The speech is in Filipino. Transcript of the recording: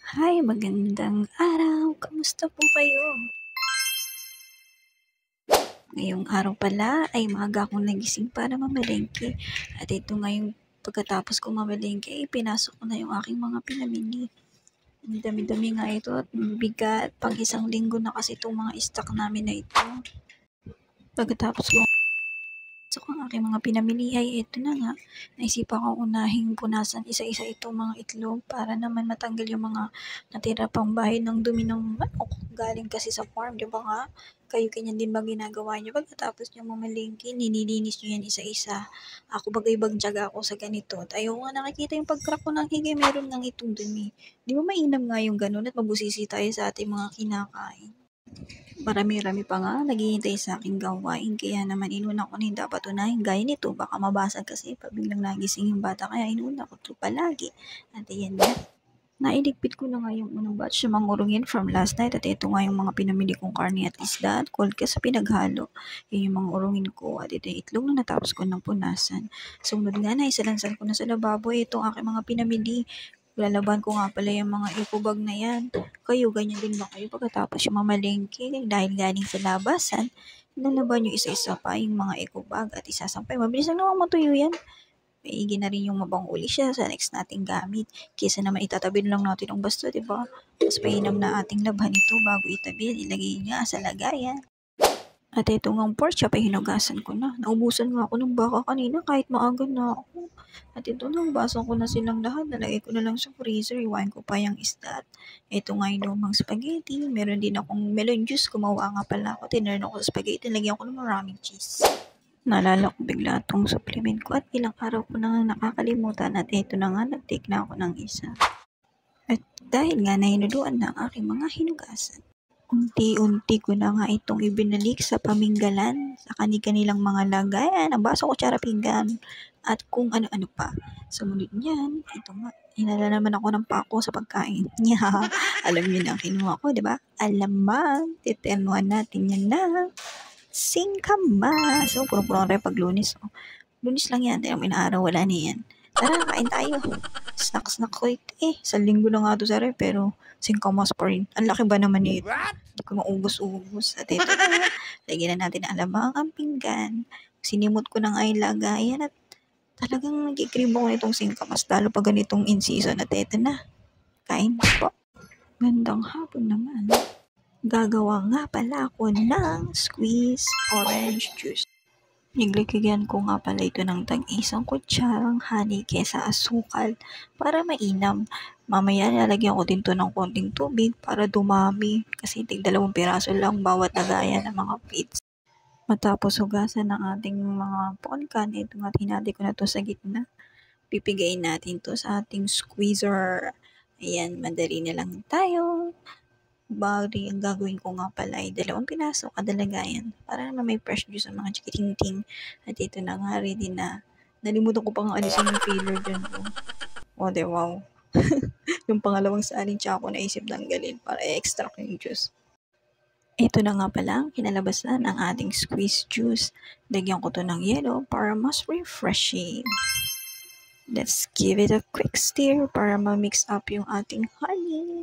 Hi, magandang araw. Kamusta po kayo? Ngayong araw pala ay maaga akong nagising para mamalengke. At ito ngayong pagkatapos ko mamalengke, ay pinasok ko na yung aking mga pinamili. Ang dami-dami nga ito at bigat. Pang isang linggo na kasi itong mga stock namin na ito. Pagkatapos ko ang aking mga pinamili ay ito na nga. Naisipan ko unahing punasan isa-isa itong mga itlog para naman matanggal yung mga natira pang bahay ng dumi ng manok. Galing kasi sa farm, di ba nga? Kayo ganyan din ba ginagawa niyo? Pagkatapos niyo mamalingki, nililinis niyo yan isa-isa. Ako bagay-bag tiyaga ako sa ganito. At ayaw nga nakikita yung pag-crack ko ng higay, meron ng itong dumi. Di ba mainam nga yung ganun at mabusisi tayo sa ating mga kinakain? Marami-rami pa nga naghihintay sa aking gawain kaya naman inuna ko na yung dapat unahin gaya nito baka mabasag kasi pag biglang nagising yung bata kaya inuna ko ito palagi. At ayan na. Nailigpit ko na nga yung unang batch ng mga urungin from last night at ito nga yung mga pinamili kong karne at isda at cold ka sa pinaghalo. Yun yung mga urungin ko at ito yung itlog na natapos ko ng punasan. Sunod nga na isalansan ko na sa lababo itong aking mga pinamili. Lalaban ko nga pala yung mga eco bag na yan. Kayo, ganyan din ba kayo pagkatapos yung mamalengke dahil galing sa labasan? Lalaban nyo isa-isa pa yung mga eco bag at isasampay. Mabilis lang naman matuyo yan. Maigi na rin yung mabang uli siya sa next nating gamit. Kesa naman itatabi lang natin ang basto, diba? Mas mainam na ating labhan ito bago itabi. Ilagay nga sa lagayan. At ito ngang pork chop ay hinugasan ko na. Naubusan nga ako ng baka kanina kahit maaga na ako. At ito na, baso ko na silang lahat. Nalagay ko na lang sa freezer. Iwain ko pa yung isda. At ito nga yung lumang spaghetti. Meron din akong melon juice. Kumawa nga pala ako. Tinurn ako sa spaghetti. Nalagyan ko ng maraming cheese. Naalala ko bigla itong supplement ko at ilang araw ko na nakakalimutan at ito na nga nag-take na ako ng isa. At dahil nga nahinuluan na ang aking mga hinugasan, unti-unti ko na nga itong ibinalik sa paminggalan, sa kani-kanilang mga lagayan, ang baso, kutsara, pinggan, at kung ano-ano pa. Sumunod niyan, ito nga, hinala naman ako ng pako sa pagkain. Alam niyo na ang kinuha ko, di ba? Alamang, titenuan natin yan na singkamas. So, puro-puro rin pag Lunes. Oh. Lunes lang yan, dahil may araw, wala na yan. Tara, kain tayo. Snack ko ito eh. Sa linggo na nga ito sa rep, pero singkamas pa rin. Ang laki ba naman ito? Hindi ko maubos-ubos. At ito na, lagyan na natin ng alamang ang pinggan. Sinimot ko ng ay lagayan at talagang nag-i-crave ako nitong singkamas. Lalo pa ganitong in season at ito na. Kain po. Gandang hapon naman. Gagawa nga pala ako ng squeeze orange juice. Niglagyan ko nga pala ito ng tag-isang kutsarang honey kesa asukal para mainam. Mamaya lalagyan ko din to ng konting tubig para dumami kasi tig 2 piraso lang bawat lagayan ng mga feeds. Matapos hugasan ng ating mga ponkan, ito nga hinati ko na to sa gitna. Pipigayin natin to sa ating squeezer. Ayan, madali na lang tayo. Bali, ang gagawin ko nga pala ay 2 piraso kada lagayan para naman may fresh juice ang mga chikiting-ting. At ito na nga, ready na. Nalimutan ko pang alisin yung filler dyan. Oh, de wow. Yung pangalawang salin tsaka ko naisip tanggalin para i-extract yung juice. Ito na nga pala ang kinalabasan ng ating squeeze juice. Lagyan ko to ng yellow para mas refreshing. Let's give it a quick stir para ma-mix up yung ating honey.